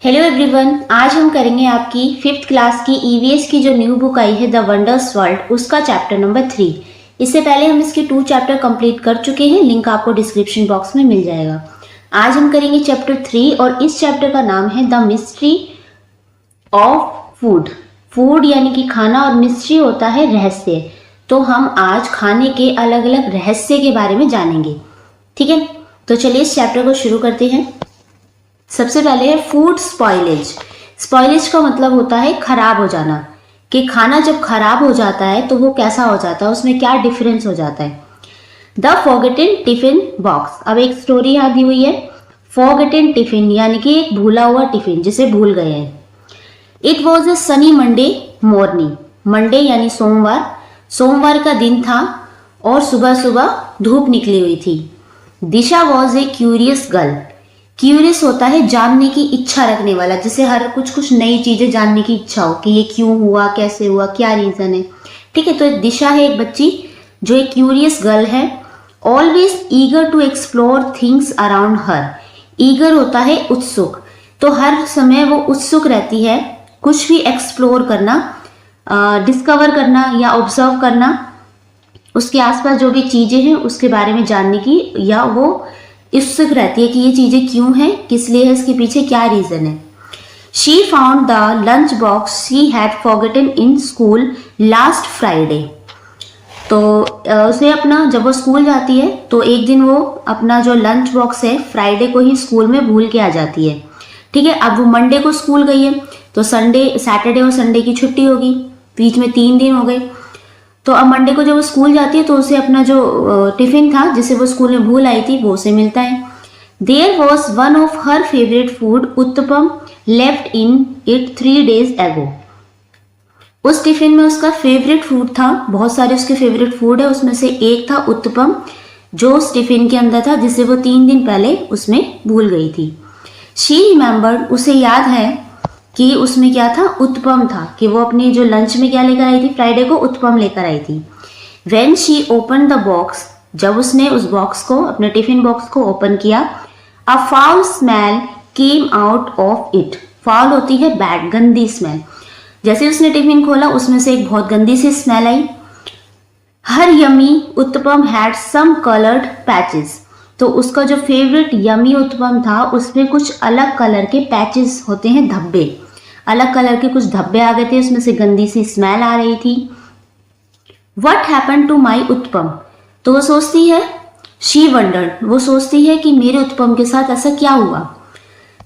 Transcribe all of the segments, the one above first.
Hello everyone, आज हम करेंगे आपकी 5th क्लास की ईवीएस की जो न्यू बुक आई है द वंडर्स वर्ल्ड, उसका चैप्टर नंबर 3। इससे पहले हम इसके 2 चैप्टर कंप्लीट कर चुके हैं, लिंक आपको डिस्क्रिप्शन बॉक्स में मिल जाएगा। आज हम करेंगे चैप्टर 3 और इस चैप्टर का नाम है the mystery of food. Food यानी कि खाना और मिस्ट्री होता है रहस्य। तो हम आज खाने के अलग अलग रहस्य के बारे में जानेंगे। ठीक है, तो चलिए इस चैप्टर को शुरू करते हैं। सबसे पहले है फूड स्पॉइलेज। स्पॉइलेज का मतलब होता है खराब हो जाना, कि खाना जब खराब हो जाता है तो वो कैसा हो जाता है, उसमें क्या डिफरेंस हो जाता है। The forgotten tiffin box. अब एक स्टोरी यहाँ दी हुई है, फॉरगेटन टिफिन यानी कि एक भूला हुआ टिफिन जिसे भूल गए हैं। It was a Sunny Monday morning. Monday यानी सोमवार, सोमवार का दिन था और सुबह सुबह धूप निकली हुई थी। Disha was a curious girl. Curious होता है जानने की इच्छा रखने वाला, जिसे हर कुछ नई चीजें जानने की इच्छा हो कि ये क्यों हुआ, कैसे हुआ, क्या रीजन है। ठीक है, तो दिशा है एक बच्ची जो एक क्यूरियस गर्ल है। Always eager to explore things around her. Eager होता है उत्सुक, तो हर समय वो उत्सुक रहती है कुछ भी एक्सप्लोर करना, डिस्कवर करना या ऑब्जर्व करना, उसके आसपास जो भी चीजें हैं उसके बारे में जानने की, या वो उत्सुक रहती है कि ये चीजें क्यों हैं, किस लिए है, इसके पीछे क्या रीजन है। She found the lunch box she had forgotten in school last Friday. तो उसे अपना, जब वो स्कूल जाती है तो एक दिन वो अपना जो लंच बॉक्स है फ्राइडे को ही स्कूल में भूल के आ जाती है। ठीक है, अब वो मंडे को स्कूल गई है तो संडे, सैटरडे और संडे की छुट्टी होगी, बीच में 3 दिन हो गए। तो अब मंडे को जब वो स्कूल जाती है तो उसे अपना जो टिफिन था जिसे वो स्कूल में भूल आई थी वो उसे मिलता है। There was one of her favourite food uttapam left in it 3 days ago। उस टिफिन में उसका फेवरेट फूड था, बहुत सारे उसके फेवरेट फूड है, उसमें से एक था उत्तपम जो उस टिफिन के अंदर था, जिसे वो 3 दिन पहले उसमें भूल गई थी। शी रिमेंबर्ड, उसे याद है कि उसमें क्या था, उत्तपम था, कि वो अपनी जो लंच में क्या लेकर आई थी, फ्राइडे को उत्तपम लेकर आई थी। When she open the box, जब उसने उस बॉक्स को, अपने टिफिन बॉक्स को ओपन किया, अ foul smell came out of it. Foul होती है बैड, गंदी स्मेल। जैसे उसने टिफिन खोला उसमें से एक बहुत गंदी सी स्मेल आई। Her yummy uttapam had some coloured patches. तो उसका जो फेवरेट यमी उत्तपम था उसमें कुछ अलग कलर के पैचेस होते हैं, धब्बे, अलग कलर के कुछ धब्बे आ गए थे, उसमें से गंदी सी स्मेल आ रही थी। What happened to my uttapam? तो वो सोचती है, she wondered, वो सोचती है कि मेरे उत्तपम के साथ ऐसा क्या हुआ।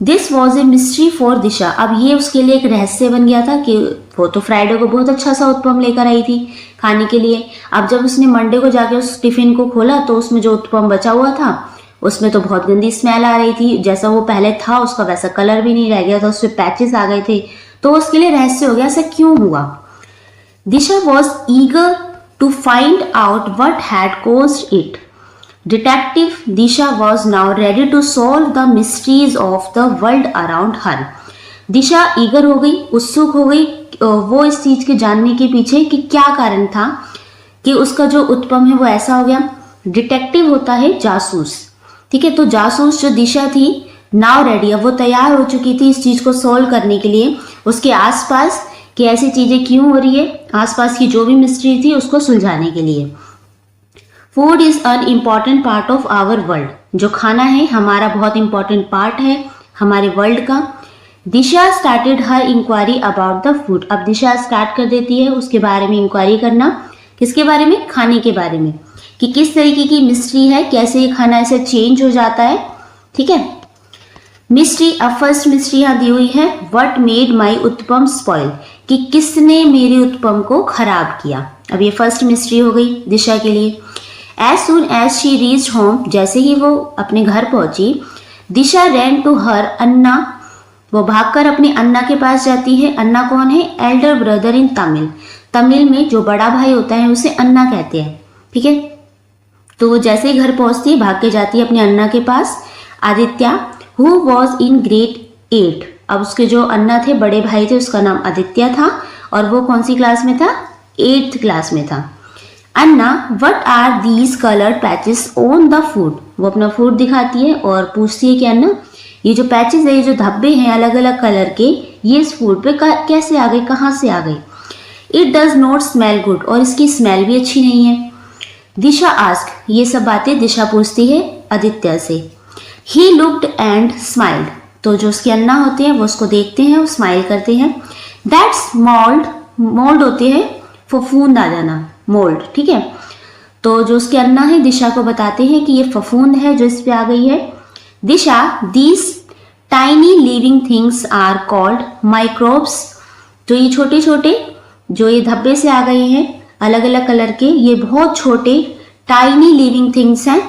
This was a mystery for दिशा। अब ये उसके लिए एक रहस्य बन गया था कि वो तो फ्राइडे को बहुत अच्छा सा उत्तपम लेकर आई थी खाने के लिए। अब जब उसने मंडे को जाके उस टिफिन को खोला तो उसमें जो उत्तपम बचा हुआ था उसमें तो बहुत गंदी स्मेल आ रही थी, जैसा वो पहले था उसका वैसा कलर भी नहीं रह गया था, उसमें पैचेस आ गए थे। तो उसके लिए रहस्य हो गया, ऐसा क्यों हुआ। Disha was eager to find out what had caused it. Detective Disha was now ready to solve the mysteries of the world around her. Disha eager हो गई, उत्सुक हो गई वो इस चीज के जानने के पीछे कि क्या कारण था कि उसका जो उत्तपम है वो ऐसा हो गया। डिटेक्टिव होता है जासूस। ठीक है, तो जासूस जो दिशा थी, नाउ रेडी, अब वो तैयार हो चुकी थी इस चीज को सॉल्व करने के लिए, उसके आसपास कि ऐसी चीजें क्यों हो रही है, आसपास की जो भी मिस्ट्री थी उसको सुलझाने के लिए। Food is an important part of our world. जो खाना है हमारा बहुत इंपॉर्टेंट पार्ट है हमारे वर्ल्ड का। Disha started her inquiry about the food. अब दिशा स्टार्ट कर देती है उसके बारे में इंक्वायरी करना, किसके बारे में, खाने के बारे में, कि किस तरीके की मिस्ट्री है, कैसे ये खाना ऐसे चेंज हो जाता है। ठीक है, मिस्ट्री, अब फर्स्ट मिस्ट्री यहाँ दी हुई है, what made my uttapam spoil, कि किसने मेरे उत्तपम को खराब किया। अब ये फर्स्ट मिस्ट्री हो गई दिशा के लिए। As soon as she reached home, जैसे ही वो अपने घर पहुंची, दिशा रैन टू हर अन्ना, वो भागकर अपने अन्ना के पास जाती है। अन्ना कौन है, Elder brother in Tamil. Tamil में जो बड़ा भाई होता है उसे अन्ना कहते हैं। ठीक है, तो वो जैसे ही घर पहुंचती है भाग के जाती है अपने अन्ना के पास। Aditya who was in grade 8। अब उसके जो अन्ना थे, बड़े भाई थे, उसका नाम आदित्य था और वो कौन सी क्लास में था, 8th क्लास में था। Anna what are these coloured patches on the food. वो अपना फूड दिखाती है और पूछती है कि अन्ना ये जो पैचेस है, ये जो धब्बे हैं अलग अलग कलर के, ये इस फूड पे कैसे आ गए, कहाँ से आ गए। It does not smell good, और इसकी स्मेल भी अच्छी नहीं है। दिशा आस्क, ये सब बातें दिशा पूछती है आदित्य से। ही लुक्ड एंड स्माइल्ड, तो जो उसके अन्ना होते हैं वो उसको देखते हैं, वो स्माइल करते हैं। दैट्स मोल्ड, मोल्ड होते हैं फफूंद आ जाना, मोल्ड, ठीक है। तो जो उसके अन्ना है दिशा को बताते हैं कि ये फफूंद है जो इस पे आ गई है। Disha, these tiny living things are called microbes, तो ये छोटे छोटे जो ये धब्बे से आ गए हैं अलग अलग कलर के, ये बहुत छोटे टाइनी लिविंग थिंग्स हैं,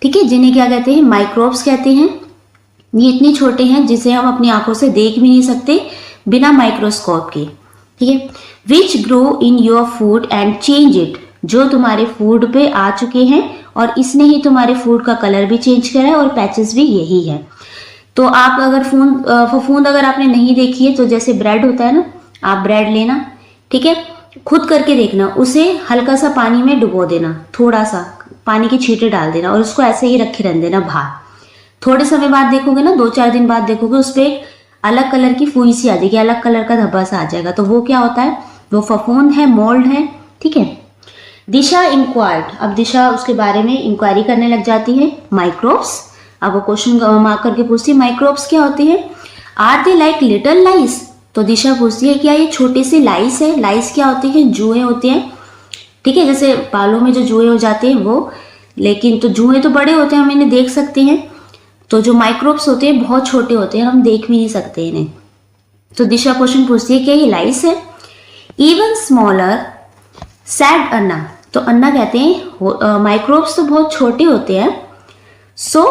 ठीक है, जिन्हें क्या कहते हैं, माइक्रोब्स कहते हैं। ये इतने छोटे हैं जिसे हम अपनी आंखों से देख भी नहीं सकते बिना माइक्रोस्कोप के, ठीक है। Which grow in your food and change it, जो तुम्हारे फूड पे आ चुके हैं और इसने ही तुम्हारे फूड का कलर भी चेंज करा है और पैचेस भी यही है। तो आप अगर फफूंद अगर आपने नहीं देखी है तो जैसे ब्रेड होता है ना, आप ब्रेड लेना, ठीक है, खुद करके देखना, उसे हल्का सा पानी में डुबो देना, थोड़ा सा पानी के छींटे डाल देना और उसको ऐसे ही रखे रहने देना बाहर। थोड़े समय बाद देखोगे ना, 2-4 दिन बाद देखोगे उस पर एक अलग कलर की फुई सी आ जाएगी, अलग कलर का धब्बा सा आ जाएगा। तो वो क्या होता है, वो फफूंद है, मोल्ड है, ठीक है। दिशा इंक्वायर्ड, अब दिशा उसके बारे में इंक्वायरी करने लग जाती है। माइक्रोब्स, अब वो क्वेश्चन मार्क करके पूछती है माइक्रोब्स क्या होते हैं। आर दे लाइक लिटिल लाइस, तो दिशा पूछती है क्या ये छोटे से लाइस है। लाइस क्या होते हैं, जुएं होते हैं, ठीक है, जैसे बालों में जो जुएं हो जाते हैं वो, लेकिन तो जुएं तो बड़े होते हैं, हम इन्हें देख सकते हैं। तो जो माइक्रोब्स होते हैं बहुत छोटे होते हैं, हम देख भी नहीं सकते इन्हें। तो दिशा क्वेश्चन पूछती है क्या ये लाइस है। इवन स्मॉलर सैड अन्ना, तो अन्ना कहते हैं माइक्रोब्स तो बहुत छोटे होते हैं। So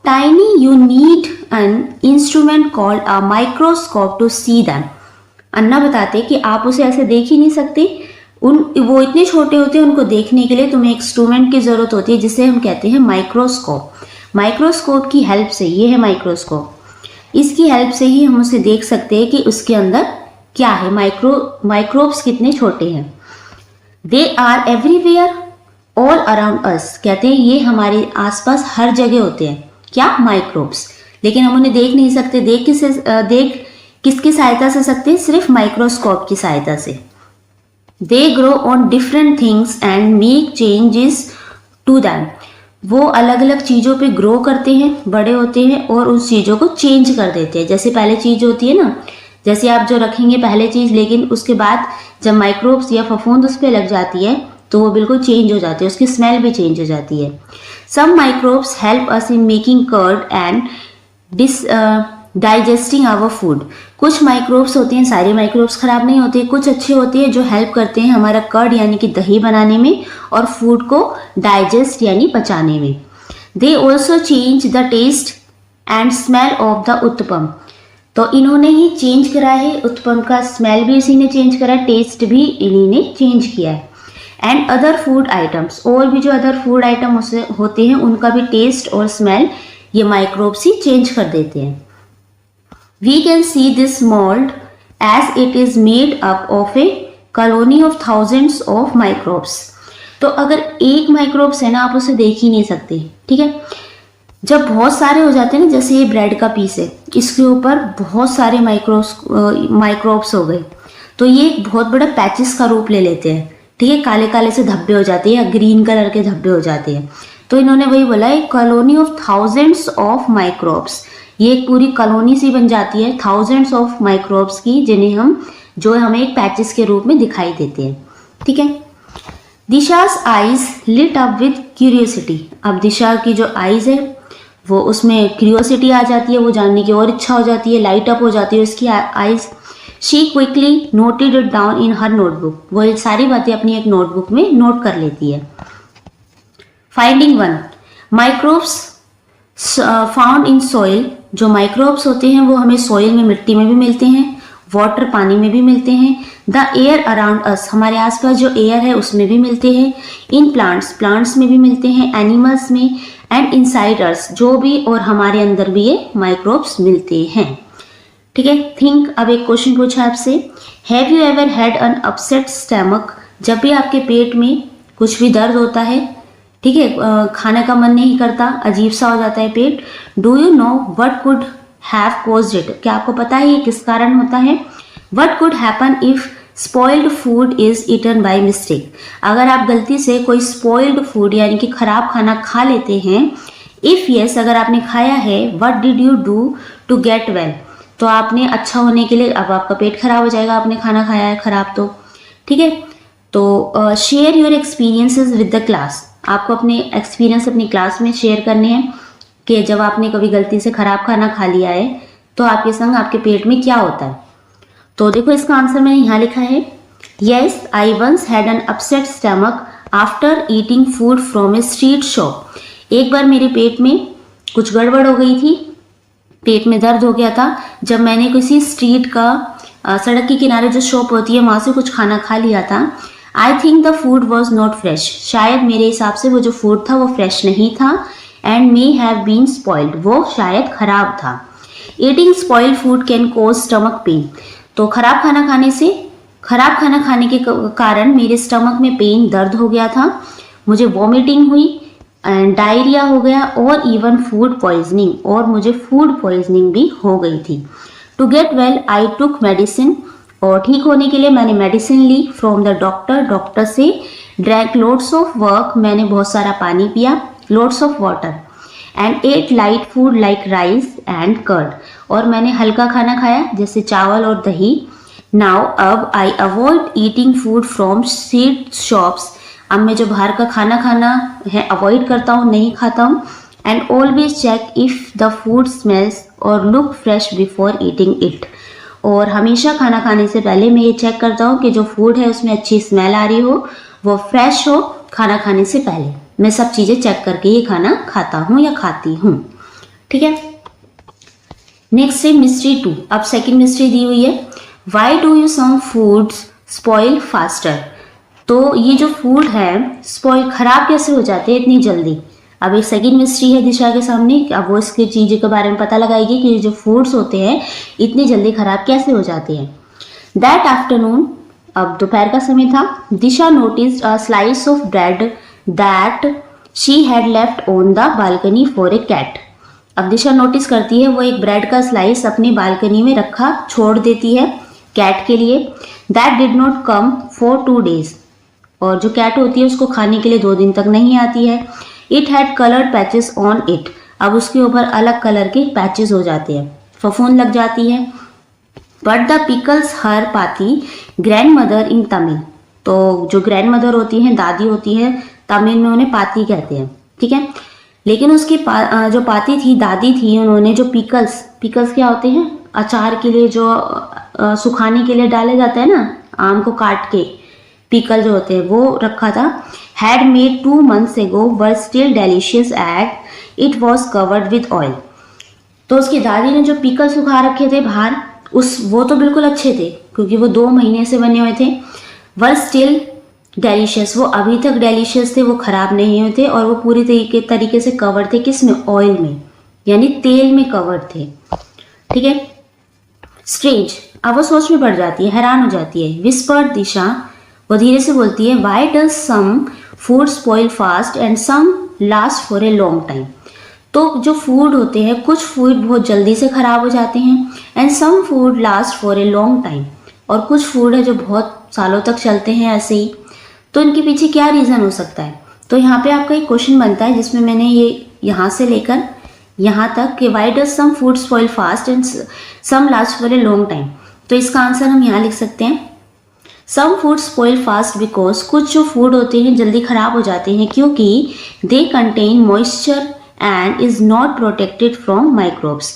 tiny you need an instrument called a microscope to see them. Anna बताते हैं कि आप उसे ऐसे देख ही नहीं सकते, वो इतने छोटे होते हैं, उनको देखने के लिए तुम्हें इंस्ट्रूमेंट की जरूरत होती है जिसे हम कहते हैं माइक्रोस्कोप। माइक्रोस्कोप की हेल्प से, ये है माइक्रोस्कोप, इसकी हेल्प से ही हम उसे देख सकते हैं कि उसके अंदर क्या है, माइक्रोब्स कितने छोटे हैं। They are everywhere all around us, कहते हैं ये हमारे आसपास हर जगह होते हैं, क्या, माइक्रोब्स, लेकिन हम उन्हें देख नहीं सकते। देख किसकी सहायता से सकते हैं, सिर्फ माइक्रोस्कोप की सहायता से। They grow on different things and make changes to them, वो अलग अलग चीज़ों पे ग्रो करते हैं, बड़े होते हैं और उस चीज़ों को चेंज कर देते हैं। जैसे पहले चीज़ होती है ना, जैसे आप जो रखेंगे पहले चीज़, लेकिन उसके बाद जब माइक्रोब्स या फफूंद उस पर लग जाती है तो वो बिल्कुल चेंज हो जाती है, उसकी स्मेल भी चेंज हो जाती है। Some microbes help us in making curd and digesting our food, कुछ माइक्रोब्स होते हैं, सारे माइक्रोब्स खराब नहीं होते, कुछ अच्छे होते हैं जो हेल्प करते हैं हमारा कर्ड यानी कि दही बनाने में और फूड को डाइजेस्ट यानी पचाने में। They also change the taste and smell of the uttapam, तो इन्होंने ही चेंज करा है, उत्पम का स्मेल भी इसी ने चेंज करा, टेस्ट भी इन्हीं ने चेंज किया है। एंड अदर फूड आइटम्स, और भी जो अदर फूड आइटम होते हैं उनका भी टेस्ट और स्मेल ये माइक्रोब्स ही चेंज कर देते हैं। We can see this mold as it is made up of a colony of thousands of microbes, तो अगर एक माइक्रोब्स है ना, आप उसे देख ही नहीं सकते, ठीक है। जब बहुत सारे हो जाते हैं ना, जैसे ये ब्रेड का पीस है, इसके ऊपर बहुत सारे माइक्रोब्स हो गए, तो ये एक बहुत बड़ा पैचेस का रूप ले लेते हैं, ठीक है, काले काले से धब्बे हो जाते हैं या ग्रीन कलर के धब्बे हो जाते हैं। तो इन्होंने वही बोला है, colony of thousands of microbes, ये एक पूरी कॉलोनी सी बन जाती है थाउजेंड्स ऑफ माइक्रोब्स की, जिन्हें जो हमें एक पैचेस के रूप में दिखाई देते हैं, ठीक है। Disha's eyes lit up with curiosity, अब दिशा की जो आईज है वो उसमें क्यूरियोसिटी आ जाती है, वो जानने की और इच्छा हो जाती है, लाइट अप हो जाती है उसकी eyes. She quickly noted it down in her notebook, वो ये सारी बातें अपनी एक नोटबुक में नोट कर लेती है। Finding 1, microbes found in soil, जो माइक्रोब्स होते हैं वो हमें सॉइल में, मिट्टी में भी मिलते हैं, वाटर पानी में भी मिलते हैं। द एयर अराउंड अस, हमारे आसपास जो एयर है उसमें भी मिलते हैं। इन प्लांट्स, प्लांट्स में भी मिलते हैं, एनिमल्स में, एंड इनसाइड अस, जो भी और हमारे अंदर भी ये माइक्रोब्स मिलते हैं, ठीक है। थिंक, अब एक क्वेश्चन पूछा आपसे, have you ever had an upset stomach, जब भी आपके पेट में कुछ भी दर्द होता है, ठीक है, खाने का मन नहीं करता, अजीब सा हो जाता है पेट, do you know what could have caused it? क्या आपको पता है ये किस कारण होता है? What could happen if spoiled food is eaten by mistake? अगर आप गलती से कोई spoiled food यानी कि खराब खाना खा लेते हैं, if yes अगर आपने खाया है, what did you do to get well? तो आपने अच्छा होने के लिए, अब आपका पेट खराब हो जाएगा, आपने खाना खाया है खराब तो, ठीक है। तो share your experiences with the class, आपको अपने एक्सपीरियंस अपनी क्लास में शेयर करने हैं कि जब आपने कभी गलती से खराब खाना खा लिया है तो आपके संग आपके पेट में क्या होता है। तो देखो इसका आंसर मैंने यहाँ लिखा है, yes I once had an upset stomach after eating food from a street shop. एक बार मेरे पेट में कुछ गड़बड़ हो गई थी, पेट में दर्द हो गया था जब मैंने किसी स्ट्रीट का सड़क के किनारे जो शॉप होती है वहाँ से कुछ खाना खा लिया था। I think the food was not fresh, शायद मेरे हिसाब से वो जो फूड था वो फ्रेश नहीं था। And may have been spoiled, वो शायद खराब था। Eating spoiled food can cause stomach pain, तो खराब खाना खाने के कारण मेरे स्टमक में पेन, दर्द हो गया था, मुझे वॉमिटिंग हुई, डायरिया हो गया और इवन फूड पॉइजनिंग, और मुझे फूड पॉइजनिंग भी हो गई थी। To get well I took medicine, और ठीक होने के लिए मैंने मेडिसिन ली फ्रॉम द डॉक्टर, डॉक्टर से। ड्रैंक लोड्स ऑफ वर्क, मैंने बहुत सारा पानी पिया, loads of water. And ate light food like rice and curd, और मैंने हल्का खाना खाया जैसे चावल और दही। नाउ अब I avoid eating food from street shops, अब मैं जो बाहर का खाना है अवॉइड करता हूँ, नहीं खाता हूँ। And always check if the food smells और look fresh before eating it, और हमेशा खाना खाने से पहले मैं ये चेक करता हूँ कि जो फूड है उसमें अच्छी स्मेल आ रही हो, वो फ्रेश हो। खाना खाने से पहले मैं सब चीज़ें चेक करके ये खाना खाता हूँ या खाती हूँ, ठीक है। नेक्स्ट है मिस्ट्री 2। अब सेकंड मिस्ट्री दी हुई है, why do you some foods spoil faster. तो ये जो फूड है स्पॉइल, खराब कैसे हो जाते हैं इतनी जल्दी। अब एक सेकंड मिस्ट्री है दिशा के सामने, अब वो इसकी चीज़ों के बारे में पता लगाएगी कि जो फूड्स होते हैं इतनी जल्दी खराब कैसे हो जाते हैं। दैट आफ्टरनून, अब दोपहर का समय था, Disha noticed a slice of bread that she had left on the balcony for a cat. अब दिशा नोटिस करती है वो एक ब्रेड का स्लाइस अपनी बालकनी में रखा छोड़ देती है कैट के लिए। That did not come for 2 days, और जो कैट होती है उसको खाने के लिए 2 दिन तक नहीं आती है। It had coloured patches on it, अब उसके ऊपर अलग कलर के पैचेस हो जाते हैं, फफूंद लग जाती है। बट द पिकल्स हर पाती ग्रैंड मदर इन तमिल, तो जो ग्रैंड मदर होती हैं, दादी होती है, तमिल में उन्हें पाती कहते हैं, ठीक है। लेकिन उसकी जो पाती थी, दादी थी, उन्होंने जो पिकल्स क्या होते हैं, अचार के लिए जो सुखाने के लिए डाले जाते हैं ना, आम को काट के पिकल जो होते हैं वो रखा था। Had made 2 months ago were still delicious at it was covered with oil. तो उसकी दादी ने जो पिकल सुखा रखे थे बाहर, वो तो बिल्कुल अच्छे थे क्योंकि वो 2 महीने से बने हुए थे। वर स्टिल डेलिशियस, वो अभी तक डेलिशियस थे, वो खराब नहीं हुए थे, और वो पूरी तरीके से कवर थे, किसमें, ऑयल में, यानी तेल में कवर थे, ठीक है। स्ट्रेंज, अब वो सोच में पड़ जाती है, हैरान हो जाती है। विस्पर्ड दिशा, वो धीरे से बोलती है, why does some food spoil fast and some last for a long time. तो जो फूड होते हैं, कुछ फूड बहुत जल्दी से खराब हो जाते हैं, and some food last for a long time, और कुछ फूड है जो बहुत सालों तक चलते हैं ऐसे ही। तो इनके पीछे क्या रीज़न हो सकता है। तो यहाँ पे आपका एक क्वेश्चन बनता है जिसमें मैंने ये यहाँ से लेकर यहाँ तक कि why does some food spoil fast and some last for a long time. तो इसका आंसर हम यहाँ लिख सकते हैं, some food spoil fast because, कुछ जो फूड होते हैं जल्दी खराब हो जाते हैं क्योंकि they contain moisture and is not protected from microbes.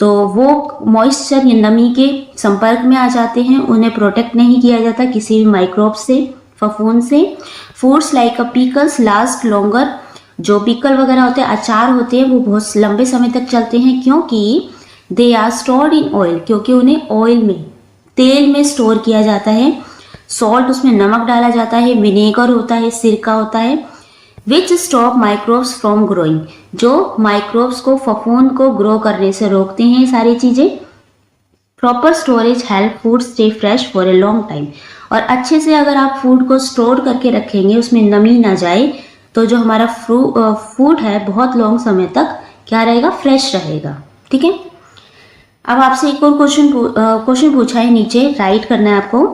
तो वो मॉइस्चर या नमी के संपर्क में आ जाते हैं, उन्हें प्रोटेक्ट नहीं किया जाता किसी भी माइक्रोब से, फफूंद से। फूड्स लाइक अ पिकल्स लास्ट लॉन्गर, जो पिकल वगैरह होते हैं, अचार होते हैं, वो बहुत लंबे समय तक चलते हैं क्योंकि they are stored in oil, क्योंकि उन्हें ऑयल में, तेल में स्टोर किया जाता है। सॉल्ट, उसमें नमक डाला जाता है, विनेगर होता है, सिरका होता है। Which stop microbes from growing, जो माइक्रोब्स को, फफूंद को ग्रो करने से रोकते हैं ये सारी चीज़ें। Proper storage help food stay fresh for a long time, और अच्छे से अगर आप फूड को स्टोर करके रखेंगे, उसमें नमी ना जाए, तो जो हमारा फूड है बहुत लॉन्ग समय तक क्या रहेगा, फ्रेश रहेगा, ठीक है। अब आपसे एक और क्वेश्चन पूछा है, नीचे राइट करना है आपको।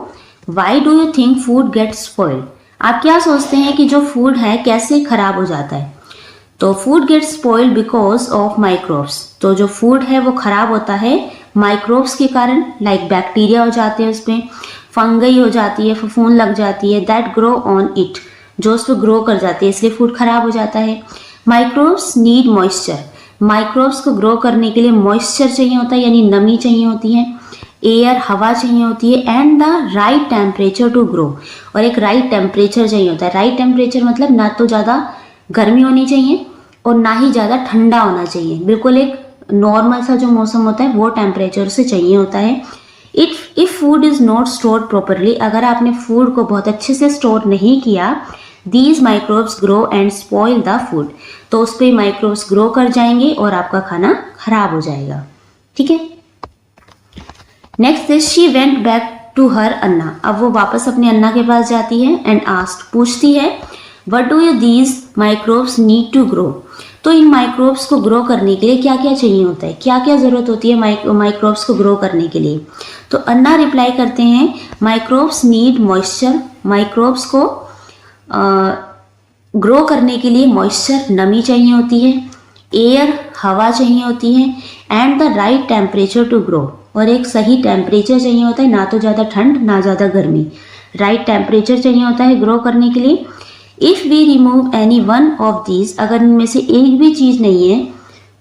Y do you think food gate spoiled? आप क्या सोचते हैं कि जो फूड है कैसे खराब हो जाता है? तो food gate spoiled because of microbes. तो जो फूड है वो खराब होता है माइक्रोब्स के कारण, लाइक बैक्टीरिया हो जाते हैं उसमें, फंगई हो जाती है, फफूंद लग जाती है, दैट ग्रो ऑन इट, जो उस पर ग्रो कर जाती है, इसलिए फूड खराब हो जाता है। Microbes need moisture. माइक्रोब्स को ग्रो करने के लिए मॉइस्चर चाहिए होता है, यानी नमी चाहिए होती है, एयर हवा चाहिए होती है, and the right temperature to grow. और एक राइट टेम्परेचर चाहिए होता है। राइट टेम्परेचर मतलब ना तो ज़्यादा गर्मी होनी चाहिए और ना ही ज़्यादा ठंडा होना चाहिए, बिल्कुल एक नॉर्मल सा जो मौसम होता है वो टेम्परेचर से चाहिए होता है। If food is not stored properly, अगर आपने फूड को बहुत अच्छे से स्टोर नहीं किया, these microbes grow and spoil the food, तो उस पर माइक्रोब्स ग्रो कर जाएंगे और आपका खाना खराब हो जाएगा। ठीक है। Next is she went back to her Anna. अब वो वापस अपने अन्ना के पास जाती है एंड आस्क्ड, पूछती है, what do you these microbes need to grow? तो इन माइक्रोब्स को ग्रो करने के लिए क्या क्या चाहिए होता है, क्या क्या ज़रूरत होती है माइक्रोब्स को ग्रो करने के लिए? तो अन्ना रिप्लाई करते हैं, माइक्रोब्स नीड मॉइस्चर। माइक्रोब्स को ग्रो करने के लिए मॉइस्चर नमी चाहिए होती है, एयर हवा चाहिए होती है, and the right temperature to grow, और एक सही टेम्परेचर चाहिए होता है, ना तो ज़्यादा ठंड ना ज़्यादा गर्मी, राइट टेम्परेचर चाहिए होता है ग्रो करने के लिए। If we remove any one of these, अगर इनमें से एक भी चीज़ नहीं है,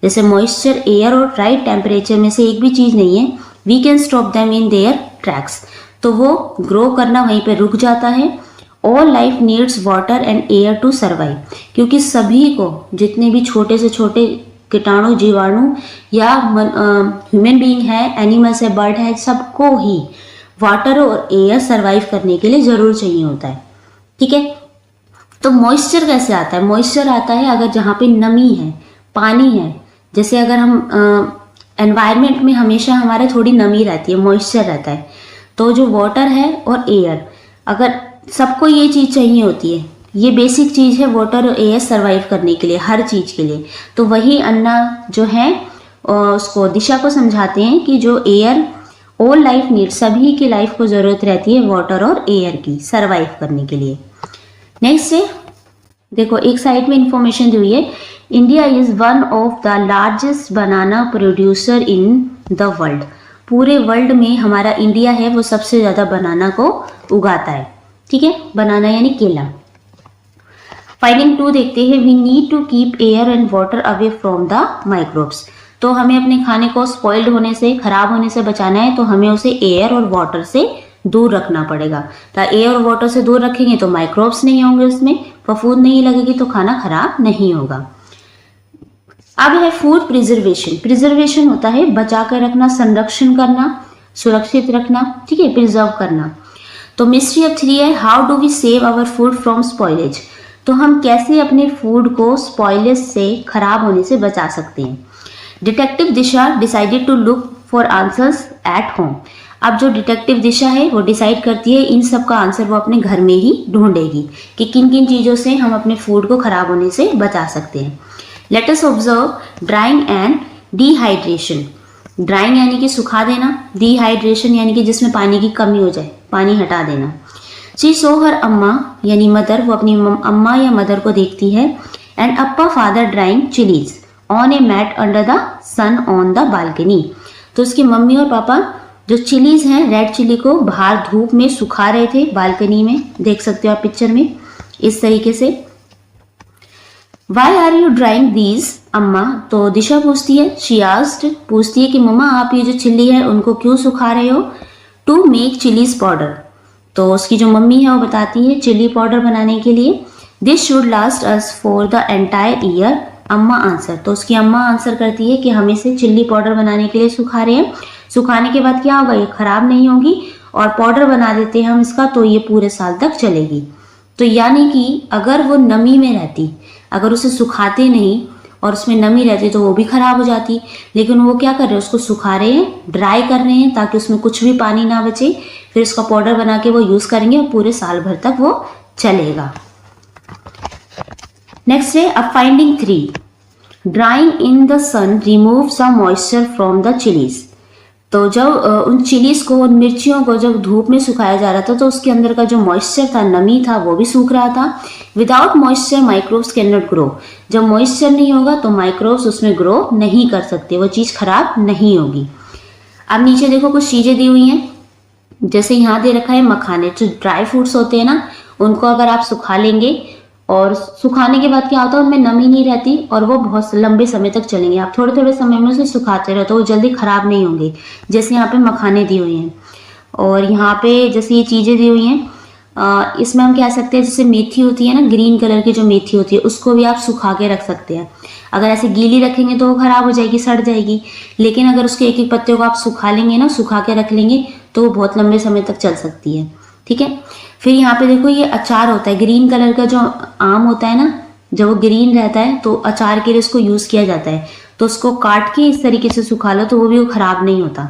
जैसे मॉइस्चर, एयर और राइट टेम्परेचर में से एक भी चीज़ नहीं है, we can stop them in their tracks, तो वो ग्रो करना वहीं पर रुक जाता है। All life needs water and air to survive, क्योंकि सभी को, जितने भी छोटे से छोटे कीटाणु जीवाणु या ह्यूमन बीइंग है, एनिमल्स है, बर्ड है, सबको ही वाटर और एयर सर्वाइव करने के लिए ज़रूर चाहिए होता है। ठीक है। तो मॉइस्चर कैसे आता है? मॉइस्चर आता है अगर जहाँ पे नमी है, पानी है, जैसे अगर हम एनवायरनमेंट में हमेशा हमारे थोड़ी नमी रहती है, मॉइस्चर रहता है, तो जो वाटर है और एयर, अगर सबको ये चीज़ चाहिए होती है, ये बेसिक चीज़ है वाटर और एयर सर्वाइव करने के लिए, हर चीज़ के लिए, तो वही अन्ना जो है उसको, दिशा को समझाते हैं कि जो एयर, ऑल लाइफ नीड, सभी की लाइफ को ज़रूरत रहती है वाटर और एयर की सर्वाइव करने के लिए। नेक्स्ट है, देखो एक साइड में इंफॉर्मेशन दी हुई है, India is one of the largest banana producer in the world. पूरे वर्ल्ड में हमारा इंडिया है वो सबसे ज़्यादा बनाना को उगाता है। ठीक है, बनाना यानी केला। फाइंडिंग 2 देखते हैं, we need to keep air and water away from the microbes. तो हमें अपने खाने को स्पॉइल्ड होने से, खराब होने से बचाना है, तो हमें उसे एयर और वाटर से दूर रखना पड़ेगा। तो एयर और वाटर से दूर रखेंगे तो माइक्रोब्स नहीं होंगे, उसमें फफूंद नहीं लगेगी, तो खाना खराब नहीं होगा। अब है फूड प्रिजर्वेशन। प्रिजर्वेशन होता है बचा कर रखना, संरक्षण करना, सुरक्षित रखना, ठीक है, प्रिजर्व करना। तो मिस्ट्री ऑफ 3 है, how do we save our food from spoilage. तो हम कैसे अपने फूड को स्पॉइलेज से, खराब होने से बचा सकते हैं। Detective Disha decided to look for answers at home. अब जो डिटेक्टिव दिशा है वो डिसाइड करती है इन सब का आंसर वो अपने घर में ही ढूंढेगी कि किन किन चीज़ों से हम अपने फूड को खराब होने से बचा सकते हैं। Let us observe drawing and dehydration. Drawing यानी कि सुखा देना, डिहाइड्रेशन यानी कि जिसमें पानी की कमी हो जाए, पानी हटा देना। शी सो हर अम्मा यानी मदर, वो अपनी अम्मा या मदर को देखती है, and appa father drying chillies on a mat under the sun on the balcony. तो उसकी मम्मी और पापा जो चिलीज हैं, रेड चिली को बाहर धूप में सुखा रहे थे, बालकनी में, देख सकते हो आप पिक्चर में इस तरीके से। Why are you drying these amma. तो दिशा पूछती है, शी आस्क्ड, पूछती है कि मम्मा आप ये जो चिल्ली है उनको क्यों सुखा रहे हो। To make chillies powder. तो उसकी जो मम्मी है वो बताती है चिली पाउडर बनाने के लिए। This should last us for the entire year, अम्मा आंसर। तो उसकी अम्मा आंसर करती है कि हम इसे चिल्ली पाउडर बनाने के लिए सुखा रहे हैं। सुखाने के बाद क्या होगा, ये खराब नहीं होगी, और पाउडर बना देते हैं हम इसका तो ये पूरे साल तक चलेगी। तो यानी कि अगर वो नमी में रहती, अगर उसे सुखाते नहीं और उसमें नमी रहती तो वो भी खराब हो जाती, लेकिन वो क्या कर रहे हैं, उसको सुखा रहे हैं, ड्राई कर रहे हैं ताकि उसमें कुछ भी पानी ना बचे, फिर उसका पाउडर बना के वो यूज़ करेंगे और पूरे साल भर तक वो चलेगा। नेक्स्ट है अब finding 3, drying in the sun remove some moisture from the chillies. तो जब उन चिलीज को, उन मिर्चियों को जब धूप में सुखाया जा रहा था तो उसके अंदर का जो मॉइस्चर था, नमी था, वो भी सूख रहा था। Without moisture microbes can not grow. जब मॉइस्चर नहीं होगा तो माइक्रोब्स उसमें ग्रो नहीं कर सकते, वो चीज़ खराब नहीं होगी। अब नीचे देखो कुछ चीज़ें दी हुई हैं, जैसे यहाँ दे रखा है मखाने। जो ड्राई फ्रूट्स होते हैं ना, उनको अगर आप सुखा लेंगे और सुखाने के बाद क्या होता है, उनमें नमी नहीं रहती और वो बहुत लंबे समय तक चलेंगे। आप थोड़े थोड़े समय में उसे सुखाते रहो तो वो जल्दी खराब नहीं होंगे। जैसे यहाँ पे मखाने दिए हुए हैं और यहाँ पे जैसे ये चीज़ें दी हुई हैं, इसमें हम कह सकते हैं जैसे मेथी होती है ना, ग्रीन कलर की जो मेथी होती है, उसको भी आप सुखा के रख सकते हैं। अगर ऐसे गीली रखेंगे तो वो खराब हो जाएगी, सड़ जाएगी। लेकिन अगर उसके एक एक पत्ते को आप सुखा लेंगे ना, सुखा के रख लेंगे तो वो बहुत लंबे समय तक चल सकती है। ठीक है। फिर यहाँ पे देखो ये अचार होता है, ग्रीन कलर का जो आम होता है ना, जब वो ग्रीन रहता है तो अचार के लिए उसको यूज़ किया जाता है। तो उसको काट के इस तरीके से सुखा लो तो वो भी खराब नहीं होता।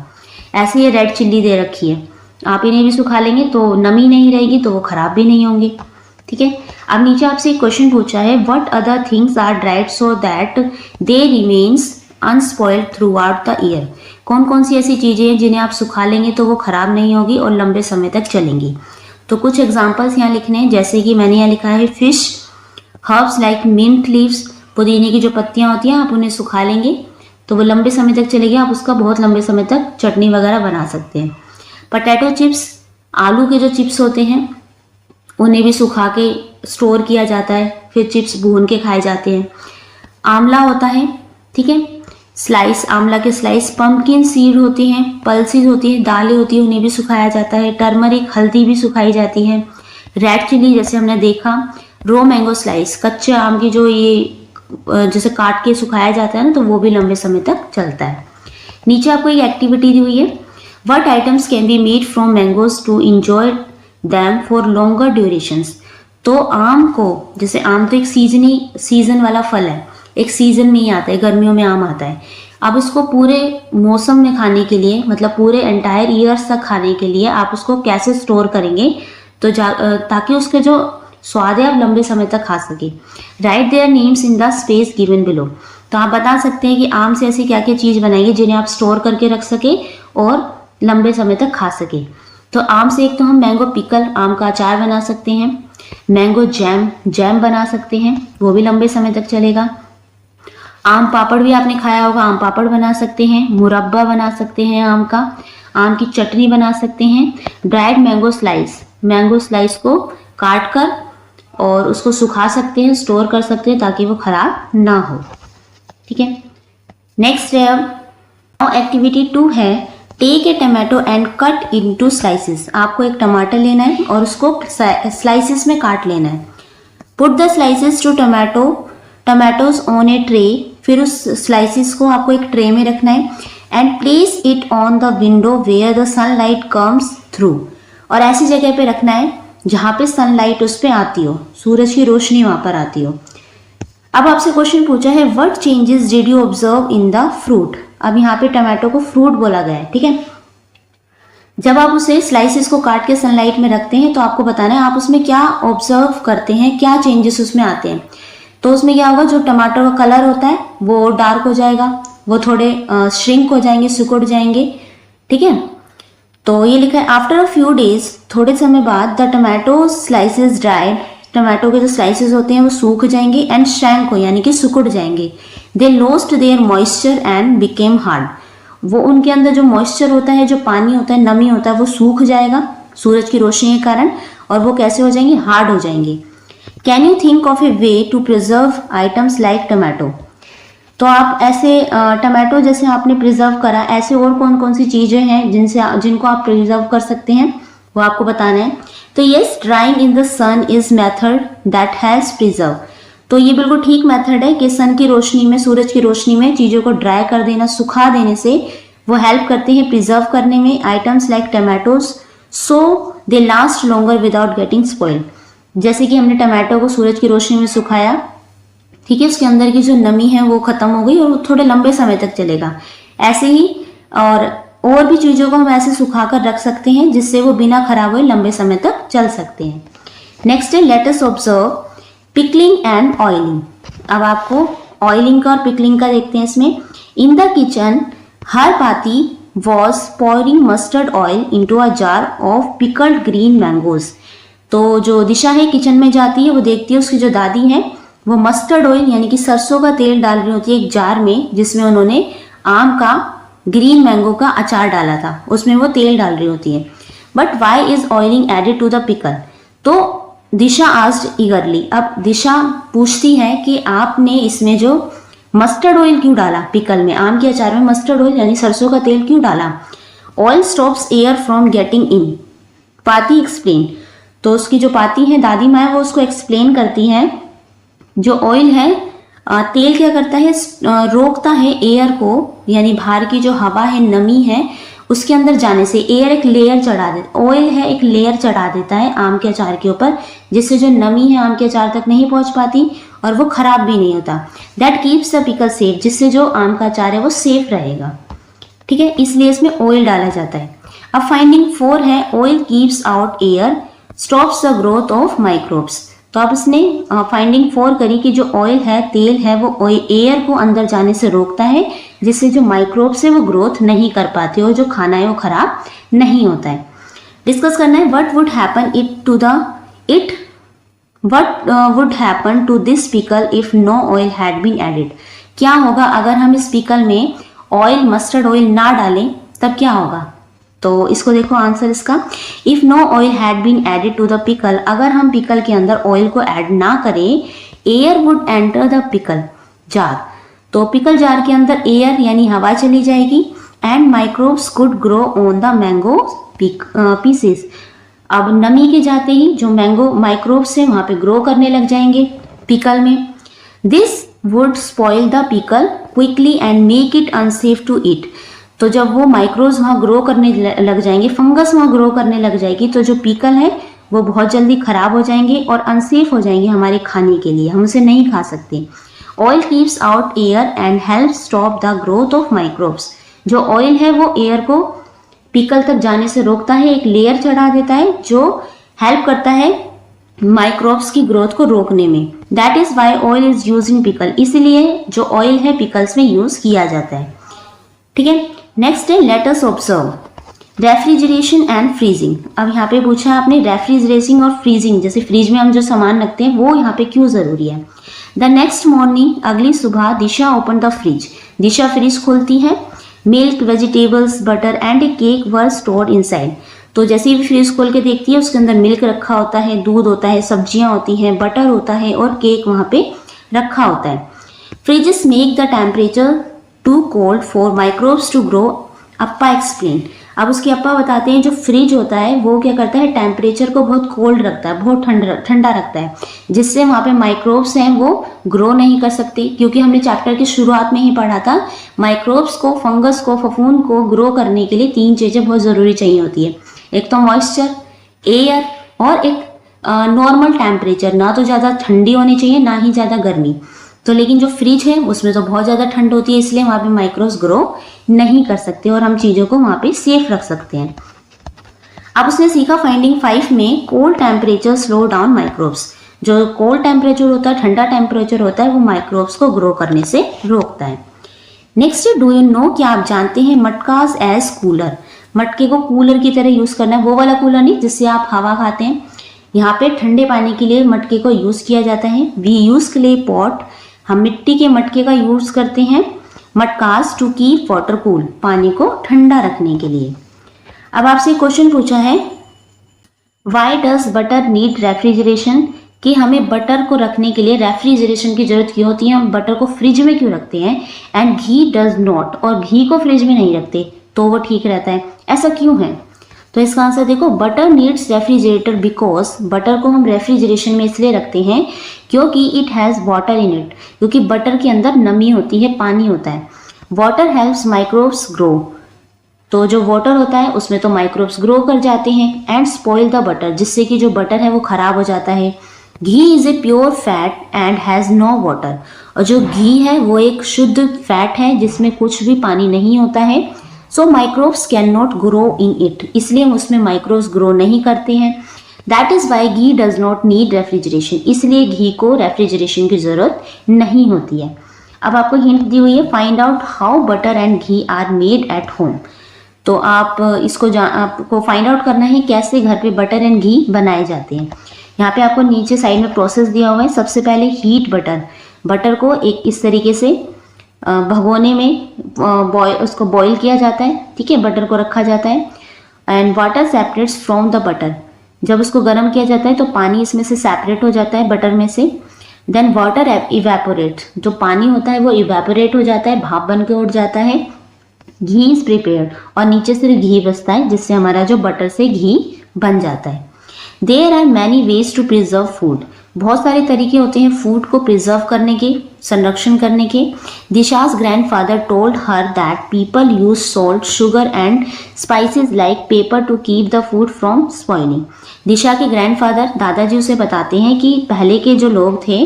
ऐसे ये रेड चिल्ली दे रखी है, आप इन्हें भी सुखा लेंगे तो नमी नहीं रहेगी तो वो खराब भी नहीं होंगे। ठीक है। अब नीचे आपसे एक क्वेश्चन पूछा है, what other things are dried so that they remains unspoiled throughout the year. कौन कौन सी ऐसी चीज़ें हैं जिन्हें आप सुखा लेंगे तो वो खराब नहीं होगी और लंबे समय तक चलेंगी। तो कुछ एग्जांपल्स यहाँ लिखने हैं, जैसे कि मैंने यहाँ लिखा है fish, herbs like mint leaves, पुदीने की जो पत्तियाँ होती हैं आप उन्हें सुखा लेंगे तो वो लंबे समय तक चलेगी, आप उसका बहुत लंबे समय तक चटनी वगैरह बना सकते हैं। पोटैटो चिप्स, आलू के जो चिप्स होते हैं उन्हें भी सुखा के स्टोर किया जाता है, फिर चिप्स भून के खाए जाते हैं। आंवला होता है, ठीक है, स्लाइस, आंवला के स्लाइस। पंपकिन सीड होती हैं, पल्सेस होती है, दालें होती है, उन्हें भी सुखाया जाता है। टर्मरिक, हल्दी भी सुखाई जाती है। रेड चिली जैसे हमने देखा। रो मैंगो स्लाइस, कच्चे आम की जो ये जैसे काट के सुखाया जाता है ना, तो वो भी लंबे समय तक चलता है। नीचे आपको एक एक्टिविटी दी हुई है, what items can be made from mangoes to enjoy them for longer durations. तो आम को, जैसे आम तो एक सीजन वाला फल है, एक सीजन में ही आता है, गर्मियों में आम आता है। अब इसको पूरे मौसम में खाने के लिए, मतलब पूरे एंटायर ईयर्स तक खाने के लिए आप उसको कैसे स्टोर करेंगे तो ताकि उसके जो स्वाद है आप लंबे समय तक खा सके। Right their names in the space given below. तो आप बता सकते हैं कि आम से ऐसी क्या क्या चीज़ बनाइए जिन्हें आप स्टोर करके रख सके और लंबे समय तक खा सके। तो आम से एक तो हम मैंगो पिकल, आम का अचार बना सकते हैं। मैंगो जैम बना सकते हैं, वो भी लंबे समय तक चलेगा। आम पापड़ भी आपने खाया होगा, आम पापड़ बना सकते हैं। मुरब्बा बना सकते हैं आम का। आम की चटनी बना सकते हैं। ड्राइड मैंगो स्लाइस को काट कर और उसको सुखा सकते हैं, स्टोर कर सकते हैं ताकि वो खराब ना हो। ठीक है। नेक्स्ट है अब एक्टिविटी 2 है, take a tomato and cut into slices. आपको एक टमाटर लेना है और उसको स्लाइसेस में काट लेना है। Put the slices two tomatoes on a tray. फिर उस स्लाइसेस को आपको एक ट्रे में रखना है। And place it on the window where the sunlight comes through. और ऐसी जगह पे रखना है जहाँ पे सनलाइट उस पर आती हो, सूरज की रोशनी वहाँ पर आती हो। अब आपसे क्वेश्चन पूछा है, what changes did you observe in the fruit. अब यहाँ पे टमाटो को फ्रूट बोला गया है, ठीक है। जब आप उसे स्लाइसेस को काट के सनलाइट में रखते हैं तो आपको बताना है आप उसमें क्या ऑब्जर्व करते हैं, क्या चेंजेस उसमें आते हैं। तो उसमें क्या होगा, जो टमाटर का कलर होता है वो डार्क हो जाएगा, वो थोड़े श्रिंक हो जाएंगे, सिकुड़ जाएंगे। ठीक है। तो ये लिखा है, आफ्टर अ फ्यू डेज, थोड़े समय बाद, the tomato slices dried. Tomato के जो स्लाइसेस होते हैं वो सूख जाएंगे। एंड श्रैंक हो, यानी कि सिकुड़ जाएंगे। They lost their moisture and became hard. वो उनके अंदर जो मॉइस्चर होता है, जो पानी होता है, नमी होता है, वो सूख जाएगा सूरज की रोशनी के कारण और वो कैसे हो जाएंगे, हार्ड हो जाएंगे। Can you think of a way to preserve items like tomato. तो आप ऐसे टमाटो जैसे आपने प्रिजर्व करा, ऐसे और कौन कौन सी चीज़ें हैं जिनको आप प्रिजर्व कर सकते हैं, वो आपको बताना है। तो yes, drying in the sun is method that helps preserve. तो ये बिल्कुल ठीक मेथड है कि सन की रोशनी में, सूरज की रोशनी में चीज़ों को ड्राई कर देना, सुखा देने से वो हेल्प करते हैं प्रिजर्व करने में items like tomatoes, so they last longer without getting spoiled. जैसे कि हमने टमाटो को सूरज की रोशनी में सुखाया, ठीक है, उसके अंदर की जो नमी है वो खत्म हो गई और वो थोड़े लंबे समय तक चलेगा। ऐसे ही और भी चीज़ों को हम ऐसे सुखा कर रख सकते हैं जिससे वो बिना खराब हुए लंबे समय तक चल सकते हैं। नेक्स्ट है, let us observe pickling and oiling. अब आपको ऑयलिंग का और पिकलिंग का देखते हैं इसमें। इन द किचन हर पाती was pouring mustard oil into a jar of pickled green mangoes. तो जो दिशा है किचन में जाती है, वो देखती है उसकी जो दादी है वो मस्टर्ड ऑयल यानी कि सरसों का तेल डाल रही होती है एक जार में, जिसमें उन्होंने आम का ग्रीन मैंगो का अचार डाला था, उसमें वो तेल डाल रही होती है. But why is oiling added to the pickle? तो दिशा आस्क्ड ईगरली. अब दिशा पूछती है कि आपने इसमें जो मस्टर्ड ऑयल क्यों डाला, पिकल में, आम के अचार में मस्टर्ड ऑयल यानी सरसों का तेल क्यों डाला? Oil stops air from getting in. पाती एक्सप्लेन. तो उसकी जो पाती है दादी माँ वो उसको एक्सप्लेन करती है, जो ऑयल है तेल क्या करता है, रोकता है एयर को, यानी बाहर की जो हवा है, नमी है, उसके अंदर जाने से. एयर एक लेयर चढ़ा देता, ऑयल है एक लेयर चढ़ा देता है आम के अचार के ऊपर, जिससे जो नमी है आम के अचार तक नहीं पहुंच पाती और वो खराब भी नहीं होता. That keeps the pickle safe, जिससे जो आम का अचार है वो सेफ रहेगा. ठीक है, इसलिए इसमें ऑयल डाला जाता है. अब फाइंडिंग 4 है, oil keeps out air stops the growth of microbes. तो अब इसने फाइंडिंग 4 करी कि जो ऑयल है, तेल है, वो एयर को अंदर जाने से रोकता है, जिससे जो माइक्रोब्स है वो ग्रोथ नहीं कर पाते और जो खाना है वो खराब नहीं होता है. डिस्कस करना है what would happen would happen to this pickle if no oil had been added. क्या होगा अगर हम इस पिकल में ऑयल, मस्टर्ड ऑयल ना डालें, तब क्या होगा? तो इसको देखो आंसर इसका. If no oil had been added to the pickle, अगर हम पिकल के अंदर ऑयल को ऐड ना करें, air would enter the pickle jar. तो पिकल जार के अंदर एयर यानी हवा चली जाएगी and microbes could grow on the mango pieces. अब नमी के जाते ही जो मैंगो माइक्रोब्स है वहां पे ग्रो करने लग जाएंगे पिकल में. This would spoil the pickle quickly and make it unsafe to eat. तो जब वो माइक्रोब्स वहाँ ग्रो करने लग जाएंगे, फंगस वहाँ ग्रो करने लग जाएगी, तो जो पिकल है वो बहुत जल्दी खराब हो जाएंगे और अनसेफ हो जाएंगे हमारे खाने के लिए, हम उसे नहीं खा सकते. Oil keeps out air and help stop the growth of microbes. जो ऑयल है वो एयर को पिकल तक जाने से रोकता है, एक लेयर चढ़ा देता है जो हेल्प करता है माइक्रोब्स की ग्रोथ को रोकने में. That is why oil is use in pickle. इसलिए जो ऑयल है पिकल्स में यूज किया जाता है. ठीक है, नेक्स्ट है let us observe refrigeration and freezing. अब यहाँ पे पूछा आपने रेफ्रिजरेशन और फ्रीजिंग, जैसे फ्रिज में हम जो सामान रखते हैं वो यहाँ पे क्यों जरूरी है. द नेक्स्ट मॉर्निंग, अगली सुबह, Disha open the fridge. Disha fridge खोलती है. Milk, vegetables, butter and a cake were stored inside. तो जैसे ही फ्रिज खोल के देखती है उसके अंदर मिल्क रखा होता है, दूध होता है, सब्जियां होती हैं, बटर होता है और केक वहाँ पे रखा होता है. Fridges make the temperature too cold for microbes to grow. Appa explain. अब उसके अप्पा बताते हैं जो फ्रिज होता है वो क्या करता है, टेम्परेचर को बहुत कोल्ड रखता है, बहुत ठंडा रखता है, जिससे वहाँ पे माइक्रोब्स हैं वो ग्रो नहीं कर सकते. क्योंकि हमने चैप्टर की शुरुआत में ही पढ़ा था, माइक्रोब्स को, फंगस को, फफूंद को ग्रो करने के लिए 3 चीज़ें बहुत ज़रूरी चाहिए होती है. एक तो मॉइस्चर, एयर और एक नॉर्मल टेम्परेचर. ना तो ज़्यादा ठंडी होनी चाहिए ना ही ज़्यादा गर्मी. तो लेकिन जो फ्रिज है उसमें तो बहुत ज़्यादा ठंड होती है, इसलिए वहाँ पे माइक्रोब्स ग्रो नहीं कर सकते और हम चीज़ों को वहाँ पे सेफ रख सकते हैं. अब उसने सीखा फाइंडिंग 5 में cold temperature slow down microbes. जो कोल्ड टेम्परेचर होता है, ठंडा टेम्परेचर होता है, वो माइक्रोब्स को ग्रो करने से रोकता है. नेक्स्ट है डू यू नो, क्या आप जानते हैं मटकास एज कूलर. मटके को कूलर की तरह यूज़ करना है, वो वाला कूलर नहीं जिससे आप हवा खाते हैं. यहाँ पे ठंडे पानी के लिए मटके को यूज़ किया जाता है. वी यूज़ क्ले पॉट, हम मिट्टी के मटके का यूज करते हैं. मटकास टू कीप वाटर कूल, पानी को ठंडा रखने के लिए. अब आपसे क्वेश्चन पूछा है why does butter need refrigeration, कि हमें बटर को रखने के लिए रेफ्रिजरेशन की जरूरत क्यों होती है, हम बटर को फ्रिज में क्यों रखते हैं. एंड घी डज नॉट, और घी को फ्रिज में नहीं रखते तो वो ठीक रहता है, ऐसा क्यों है. तो इसका आंसर देखो, butter needs refrigerator because, butter को हम रेफ्रिजरेशन में इसलिए रखते हैं क्योंकि it has water in it, क्योंकि बटर के अंदर नमी होती है, पानी होता है. वाटर हेल्प्स माइक्रोब्स ग्रो, तो जो वाटर होता है उसमें तो माइक्रोब्स ग्रो कर जाते हैं. एंड स्पॉइल द बटर, जिससे कि जो बटर है वो खराब हो जाता है. Ghee is a pure fat and has no water, और जो घी है वो एक शुद्ध फैट है जिसमें कुछ भी पानी नहीं होता है. So microbes can not grow in it, इसलिए हम उसमें माइक्रोब्स ग्रो नहीं करते हैं. That is why ghee does not need refrigeration, इसलिए घी को रेफ्रिजरेशन की जरूरत नहीं होती है. अब आपको हिंट दी हुई है find out how butter and ghee are made at home. तो आप आपको फाइंड आउट करना है कैसे घर पे बटर एंड घी बनाए जाते हैं। यहाँ पे आपको नीचे साइड में प्रोसेस दिया हुआ है। सबसे पहले हीट बटर को एक इस तरीके से भगोने में उसको बॉईल किया जाता है, ठीक है। बटर को रखा जाता है and water separates from the butter. जब उसको गर्म किया जाता है तो पानी इसमें से सेपरेट हो जाता है बटर में से। देन वाटर इवेपोरेट, जो पानी होता है वो इवेपोरेट हो जाता है, भाप बन के उड़ जाता है। घी इज प्रिपेयर्ड, और नीचे से घी बचता है जिससे हमारा जो बटर से घी बन जाता है। There are many ways to preserve food, बहुत सारे तरीके होते हैं फूड को प्रिजर्व करने के, संरक्षण करने के। Disha's grandfather told her that people use salt, sugar and spices like pepper to keep the food from spoiling. Disha के ग्रैंडफादर दादाजी उसे बताते हैं कि पहले के जो लोग थे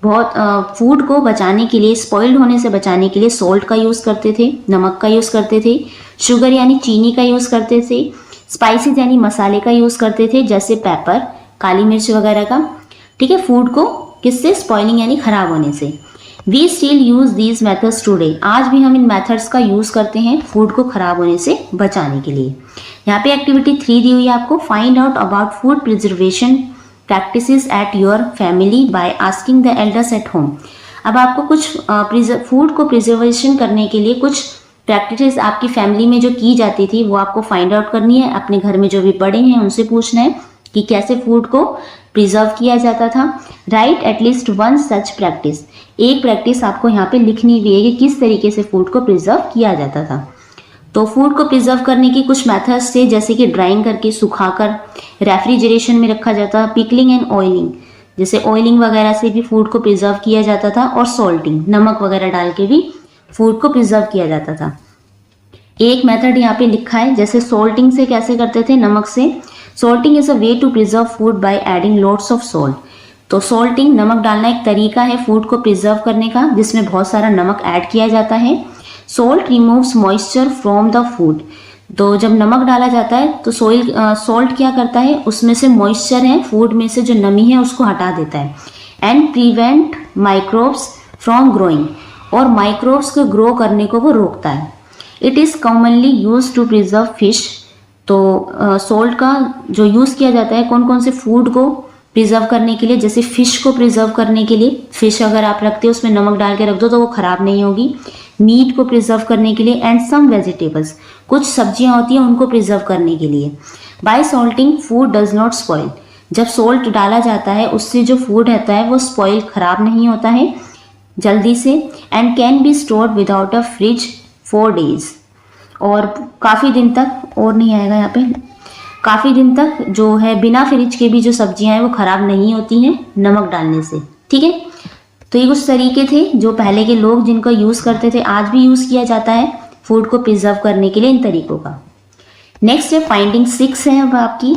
बहुत फूड को बचाने के लिए, स्पॉइल्ड होने से बचाने के लिए सॉल्ट का यूज़ करते थे, नमक का यूज़ करते थे, शुगर यानी चीनी का यूज़ करते थे, स्पाइसेस यानी मसाले का यूज़ करते थे जैसे पेपर, काली मिर्च वगैरह का, ठीक है। फूड को किससे, स्पॉइलिंग यानी खराब होने से। We still use these methods today, आज भी हम इन मेथड्स का यूज़ करते हैं फूड को खराब होने से बचाने के लिए। यहाँ पे एक्टिविटी 3 दी हुई है आपको, find out about food preservation practices at your family by asking the elders eight home. अब आपको कुछ फूड को प्रिजर्वेशन करने के लिए कुछ प्रैक्टिसेस आपकी फैमिली में जो की जाती थी वो आपको फाइंड आउट करनी है। अपने घर में जो भी बड़े हैं उनसे पूछना है कि कैसे फूड को प्रिजर्व किया जाता था। Right at least one such practice, एक प्रैक्टिस आपको यहाँ पे लिखनी भी है कि किस तरीके से फूड को प्रिजर्व किया जाता था। तो फूड को प्रिजर्व करने की कुछ मेथड्स थे, जैसे कि ड्राइंग करके, सुखाकर, रेफ्रिजरेशन में रखा जाता, पिकलिंग एंड ऑयलिंग, जैसे ऑयलिंग वगैरह से भी फूड को प्रिजर्व किया जाता था, और सॉल्टिंग, नमक वगैरह डाल के भी फूड को प्रिजर्व किया जाता था। एक मेथड यहाँ पे लिखा है, जैसे सॉल्टिंग से कैसे करते थे, नमक से। Salting is a way to preserve food by adding lots of salt. तो सॉल्टिंग, नमक डालना, एक तरीका है फूड को प्रिजर्व करने का जिसमें बहुत सारा नमक ऐड किया जाता है। Salt removes moisture from the food, तो जब नमक डाला जाता है तो सॉल्ट क्या करता है, उसमें से मॉइस्चर है, फूड में से जो नमी है उसको हटा देता है। And prevent microbes from growing, और माइक्रोब्स को ग्रो करने को वो रोकता है। It is commonly use to preserve fish, तो सॉल्ट का जो यूज़ किया जाता है कौन कौन से फूड को प्रिजर्व करने के लिए, जैसे फिश को प्रिजर्व करने के लिए, फिश अगर आप रखते हो उसमें नमक डाल के रख दो तो वो ख़राब नहीं होगी। मीट को प्रिजर्व करने के लिए, एंड सम वेजिटेबल्स, कुछ सब्जियां होती हैं उनको प्रिजर्व करने के लिए। By salting food does not spoil, जब सॉल्ट डाला जाता है उससे जो फूड रहता है वो स्पॉइल, खराब नहीं होता है जल्दी से। And can be stored without a fridge 4 days, और काफ़ी दिन तक, और नहीं आएगा यहाँ पे, काफ़ी दिन तक जो है बिना फ्रिज के भी जो सब्जियां हैं वो ख़राब नहीं होती हैं नमक डालने से, ठीक है। तो ये कुछ तरीके थे जो पहले के लोग जिनको यूज़ करते थे, आज भी यूज़ किया जाता है फूड को प्रिजर्व करने के लिए इन तरीकों का। नेक्स्ट है फाइंडिंग 6 है अब आपकी,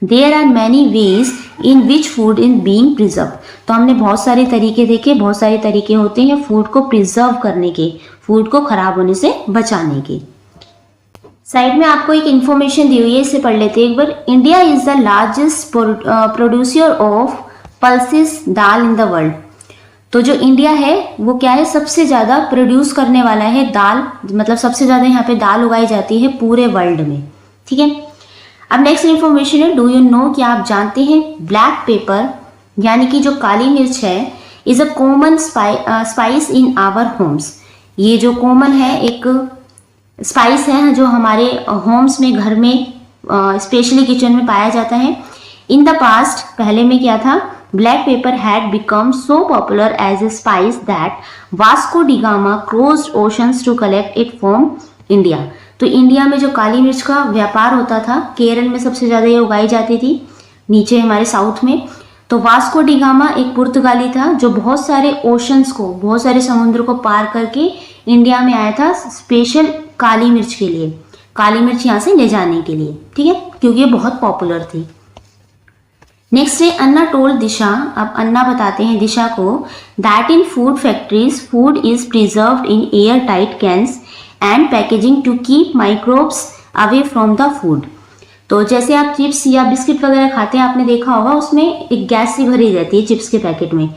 there are many ways in which food in being preserve. तो हमने बहुत सारे तरीके देखे, बहुत सारे तरीके होते हैं फूड को प्रिजर्व करने के, फूड को खराब होने से बचाने के। साइड में आपको एक इन्फॉर्मेशन दी हुई है, इसे पढ़ लेते हैं एक बार। India is the largest producer of pulses dal in the world. तो जो इंडिया है वो क्या है, सबसे ज़्यादा प्रोड्यूस करने वाला है दाल, मतलब सबसे ज़्यादा यहाँ पे दाल उगाई जाती है पूरे वर्ल्ड में, ठीक है। अब नेक्स्ट इन्फॉर्मेशन है, डू यू नो, क्या आप जानते हैं ब्लैक पेपर यानी कि जो काली मिर्च है is a common spice in our homes. ये जो कॉमन है एक स्पाइस है जो हमारे होम्स में, घर में, स्पेशली किचन में पाया जाता है। इन द पास्ट, पहले में क्या था, black pepper had become so popular as a spice that Vasco da Gama crossed oceans to collect it from India. तो इंडिया में जो काली मिर्च का व्यापार होता था, केरल में सबसे ज़्यादा ये उगाई जाती थी, नीचे हमारे साउथ में। तो वास्को डी गामा एक पुर्तगाली था जो बहुत सारे ओशंस को, बहुत सारे समुद्र को पार करके इंडिया में आया था स्पेशल काली मिर्च के लिए, काली मिर्च यहाँ से ले जाने के लिए, ठीक है, क्योंकि ये बहुत पॉपुलर थी। नेक्स्ट है अन्ना टोल्ड दिशा, अब अन्ना बताते हैं दिशा को, that in food factories food is preserved in airtight cans and packaging to keep microbes away from the food. तो जैसे आप चिप्स या बिस्किट वगैरह खाते हैं, आपने देखा होगा उसमें एक गैस सी भरी रहती है चिप्स के पैकेट में,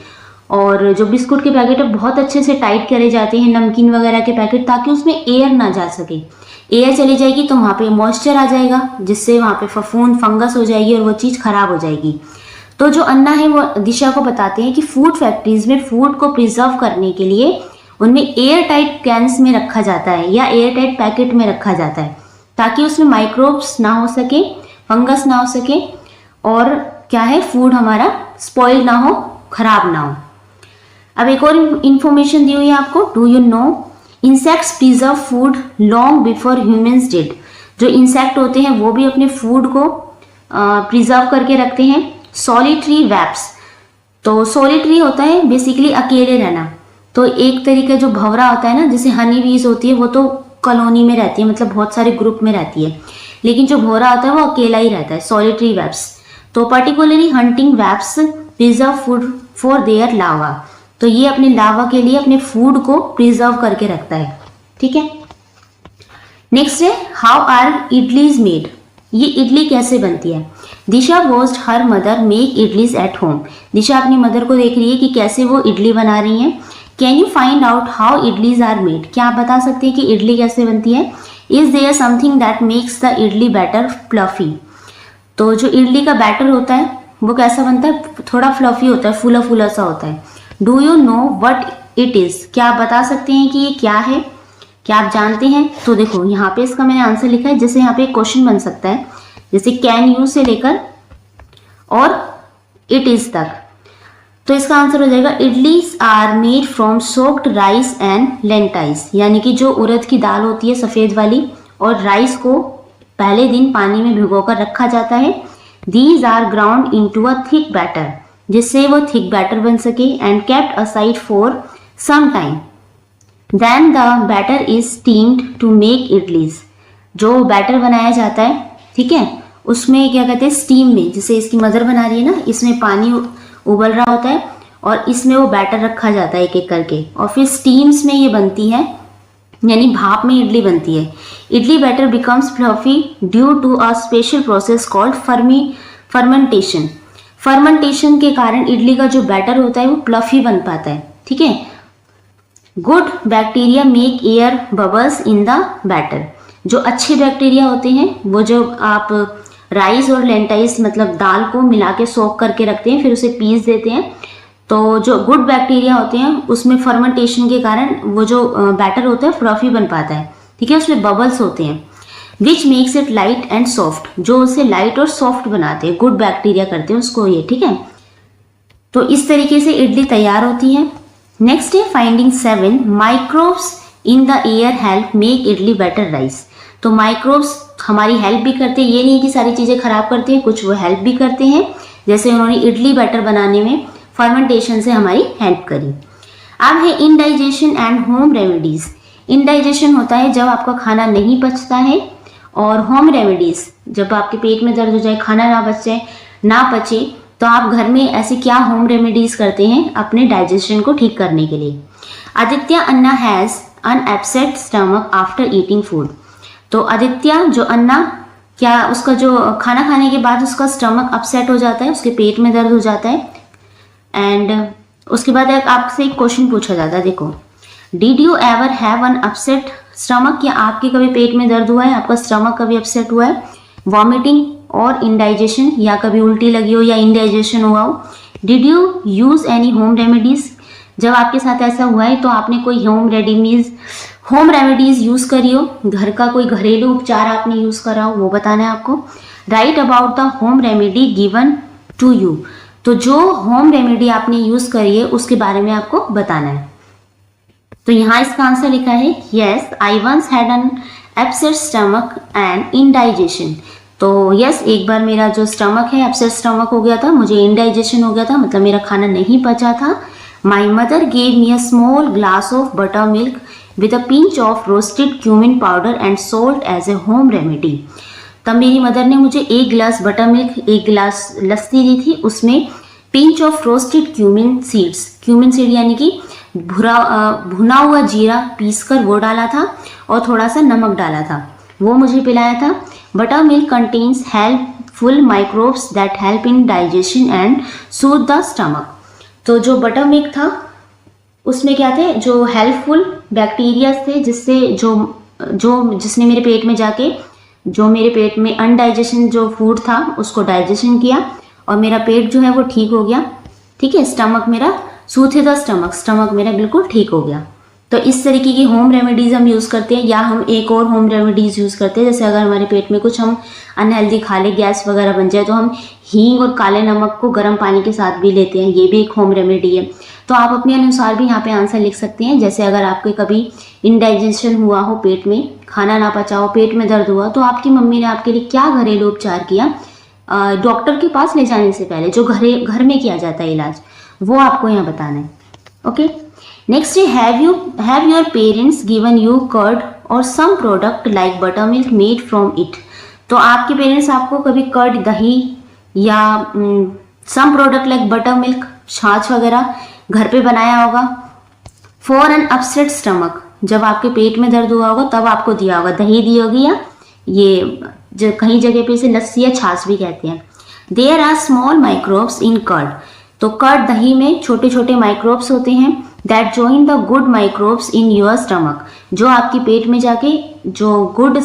और जो बिस्कुट के पैकेट है बहुत अच्छे से टाइट करे जाते हैं, नमकीन वगैरह के पैकेट, ताकि उसमें एयर ना जा सके। एयर चली जाएगी तो वहाँ पे मॉइस्चर आ जाएगा, जिससे वहाँ पे फफूंद फंगस हो जाएगी और वो चीज़ खराब हो जाएगी। तो जो अन्ना है वो दिशा को बताते हैं कि फूड फैक्ट्रीज में फूड को प्रिजर्व करने के लिए उनमें एयर टाइट कैंस में रखा जाता है या एयर टाइट पैकेट में रखा जाता है, ताकि उसमें माइक्रोब्स ना हो सके, फंगस ना हो सके, और क्या है, फूड हमारा स्पॉइल ना हो, खराब ना हो। अब एक और इंफॉर्मेशन दी हुई है आपको, do you no insects preserve food long before humans did. जो इंसेक्ट होते हैं वो भी अपने फूड को प्रिजर्व करके रखते हैं। सॉलिटरी वेब्स, तो सॉलिटरी होता है बेसिकली अकेले रहना। तो एक तरीके जो भंवरा होता है ना, जैसे हनी बीज होती है, वो तो कॉलोनी में रहती है, मतलब बहुत सारे ग्रुप में रहती है, लेकिन जो भंवरा होता है वो अकेला ही रहता है, सॉलिटरी वेब्स। तो particularly hunting webs preserve food for their larva, तो ये अपने लार्वा के लिए अपने फूड को प्रिजर्व करके रखता है। ठीक है, नेक्स्ट है हाउ आर इडलीज मेड, ये इडली कैसे बनती है। Disha watched her mother make idlis at home, Disha अपनी मदर को देख रही है कि कैसे वो इडली बना रही हैं। Can you find out how idlis are made, क्या आप बता सकते हैं कि इडली कैसे बनती है। Is there something that makes the idli batter fluffy, तो जो इडली का बैटर होता है वो कैसा बनता है, थोड़ा फ्लफी होता है, फूला फूला सा होता है। Do you know what it is, क्या आप बता सकते हैं कि ये क्या है, क्या आप जानते हैं। तो देखो यहाँ पे इसका मैंने आंसर लिखा है, जैसे यहाँ पे एक क्वेश्चन बन सकता है, जैसे कैन यू से लेकर और इट इज तक। तो इसका आंसर हो जाएगा idlis are made from soaked rice and lentils, यानी कि जो उड़द की दाल होती है सफ़ेद वाली, और राइस को पहले दिन पानी में भिगोकर रखा जाता है। These are ground into a thick batter, जिससे वो थिक बैटर बन सके, and kept aside for some time. Then the batter is steamed to make idlis, जो बैटर बनाया जाता है, ठीक है, उसमें क्या कहते हैं, स्टीम में, जैसे इसकी मदर बना रही है ना, इसमें पानी उबल रहा होता है और इसमें वो बैटर रखा जाता है एक एक करके, और फिर स्टीम्स में ये बनती है, यानी भाप में इडली बनती है। Idli batter becomes fluffy due to a special process called fermentation. Fermentation के कारण इडली का जो बैटर होता है वो फ्लफी बन पाता है। ठीक है, good bacteria make air bubbles in the batter, जो अच्छे बैक्टीरिया होते हैं वो जो आप राइस और लेंटाइल्स मतलब दाल को मिला के सोक करके रखते हैं, फिर उसे पीस देते हैं, तो जो गुड बैक्टीरिया होते हैं उसमें फर्मेंटेशन के कारण वो जो बैटर होता है फ्लफी बन पाता है। ठीक है, उसमें बबल्स होते हैं, which makes it light and soft, जो उसे लाइट और सॉफ्ट बनाते हैं, गुड बैक्टीरिया करते हैं उसको ये। ठीक है, तो इस तरीके से इडली तैयार होती है। नेक्स्ट है finding 7, microbes in the air help make idli better rice. तो माइक्रोब्स हमारी हेल्प भी करते हैं, ये नहीं कि सारी चीज़ें खराब करते हैं, कुछ वो हेल्प भी करते हैं, जैसे उन्होंने इडली बैटर बनाने में फर्मेंटेशन से हमारी हेल्प करी। अब है indigestion and home remedies. Indigestion होता है जब आपका खाना नहीं पचता है, और होम रेमेडीज जब आपके पेट में दर्द हो जाए, खाना ना पचे, तो आप घर में ऐसे क्या होम रेमेडीज करते हैं अपने डाइजेशन को ठीक करने के लिए। Aditya Anna has an upset stomach after eating food. तो आदित्य जो अन्ना, क्या उसका जो खाना खाने के बाद उसका स्टमक अपसेट हो जाता है, उसके पेट में दर्द हो जाता है। एंड उसके बाद आपसे एक क्वेश्चन पूछा जाता है, देखो, did you ever have an upset stomach, क्या आपके कभी पेट में दर्द हुआ है, आपका स्टमक कभी अपसेट हुआ है, वॉमिटिंग और इंडाइजेशन, या कभी उल्टी लगी हो या इंडाइजेशन हुआ हो। Did you use any home remedies, जब आपके साथ ऐसा हुआ है तो आपने कोई होम रेमेडीज यूज करी हो, घर का कोई घरेलू उपचार आपने यूज करा हो, वो बताना है आपको। Write about the home remedy given to you, तो जो होम रेमेडी आपने यूज करी है उसके बारे में आपको बताना है। तो यहाँ इसका आंसर लिखा है, yes I once had an upset stomach and indigestion. तो यस, एक बार मेरा जो स्टमक है अपसेट स्टमक हो गया था, मुझे इंडाइजेशन हो गया था, मतलब मेरा खाना नहीं पचा था। My mother gave me a small glass of buttermilk with a pinch of roasted cumin powder and salt as a home remedy. तब मेरी मदर ने मुझे एक गिलास बटर मिल्क, एक गिलास लस्सी दी थी, उसमें pinch of roasted cumin seed यानी कि भुना हुआ जीरा पीसकर वो डाला था, और थोड़ा सा नमक डाला था, वो मुझे पिलाया था। Butter milk contains helpful microbes that help in digestion and Sood the stomach. तो जो बटर मिल्क था उसमें क्या थे, जो हेल्पफुल बैक्टीरिया थे, जिससे जो जिसने मेरे पेट में जाके जो मेरे पेट में अनडाइजेशन जो फूड था उसको डाइजेशन किया और मेरा पेट जो है वो ठीक हो गया। ठीक है, स्टमक मेरा सूथे द स्टमक मेरा बिल्कुल ठीक हो गया। तो इस तरीके की होम रेमेडीज़ हम यूज़ करते हैं, या हम एक और होम रेमेडीज़ यूज़ करते हैं, जैसे अगर हमारे पेट में कुछ हम अनहेल्दी खा ले, गैस वगैरह बन जाए, तो हम हींग और काले नमक को गर्म पानी के साथ भी लेते हैं, ये भी एक होम रेमेडी है। तो आप अपने अनुसार भी यहाँ पे आंसर लिख सकते हैं। जैसे अगर आपके कभी इनडाइजेशन हुआ हो, पेट में खाना ना पचा हो, पेट में दर्द हुआ, तो आपकी मम्मी ने आपके लिए क्या घरेलू उपचार किया डॉक्टर के पास ले जाने से पहले, जो घर में किया जाता है इलाज, वो आपको यहाँ बताना है। ओके, नेक्स्ट है have your parents given you curd और some product like buttermilk made from it. तो आपके पेरेंट्स आपको कभी कर्ड, दही या some product like buttermilk, छाछ वगैरह घर पे बनाया होगा। फॉर एन अपसेट स्टमक, जब आपके पेट में दर्द हुआ होगा तब आपको दिया होगा, दही दी होगी, या ये जो कहीं जगह पे इसे लस्सी या छाछ भी कहते हैं। There are small microbes in curd. तो कर्ड, दही में छोटे छोटे माइक्रोब्स होते हैं that join the good microbes in your stomach, जो आपके पेट में जाके जो गुड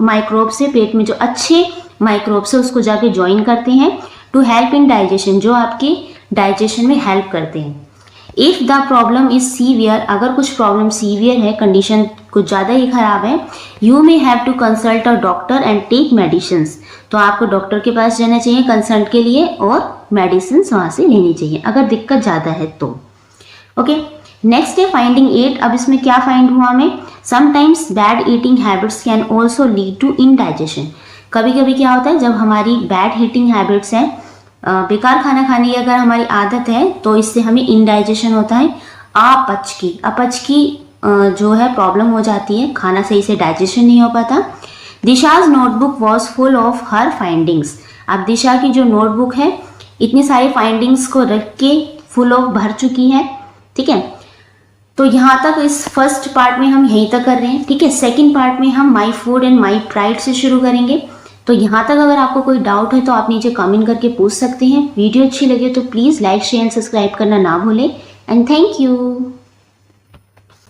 माइक्रोब्स है, पेट में जो अच्छे माइक्रोब्स है उसको जाके ज्वाइन करते हैं टू हेल्प इन डाइजेशन, जो आपके डाइजेशन में हेल्प करते हैं। If the problem is severe, अगर कुछ प्रॉब्लम सीवियर है, कंडीशन कुछ ज़्यादा ही खराब है, you may have to consult a doctor and take medicines. तो आपको डॉक्टर के पास जाना चाहिए कंसल्ट के लिए और मेडिसिन वहाँ से लेनी चाहिए अगर दिक्कत ज़्यादा है तो। ओके, नेक्स्ट है फाइंडिंग 8। अब इसमें क्या फाइंड हुआ हमें, sometimes bad eating habits can also lead to indigestion. कभी कभी क्या होता है, जब हमारी बैड ईटिंग हैबिट्स हैं, बेकार खाना खाने की अगर हमारी आदत है, तो इससे हमें इनडाइजेशन होता है, अपच की जो है प्रॉब्लम हो जाती है, खाना सही से डाइजेशन नहीं हो पाता। Disha's notebook was full of her findings. अब दिशा की जो नोटबुक है इतनी सारी फाइंडिंग्स को रख के फुल ऑफ भर चुकी है। ठीक है, तो यहाँ तक इस फर्स्ट पार्ट में हम यहीं तक कर रहे हैं। ठीक है, सेकंड पार्ट में हम my food and my pride से शुरू करेंगे। तो यहाँ तक अगर आपको कोई डाउट है तो आप नीचे कमेंट करके पूछ सकते हैं। वीडियो अच्छी लगे तो please like, share and subscribe करना ना भूलें। And thank you.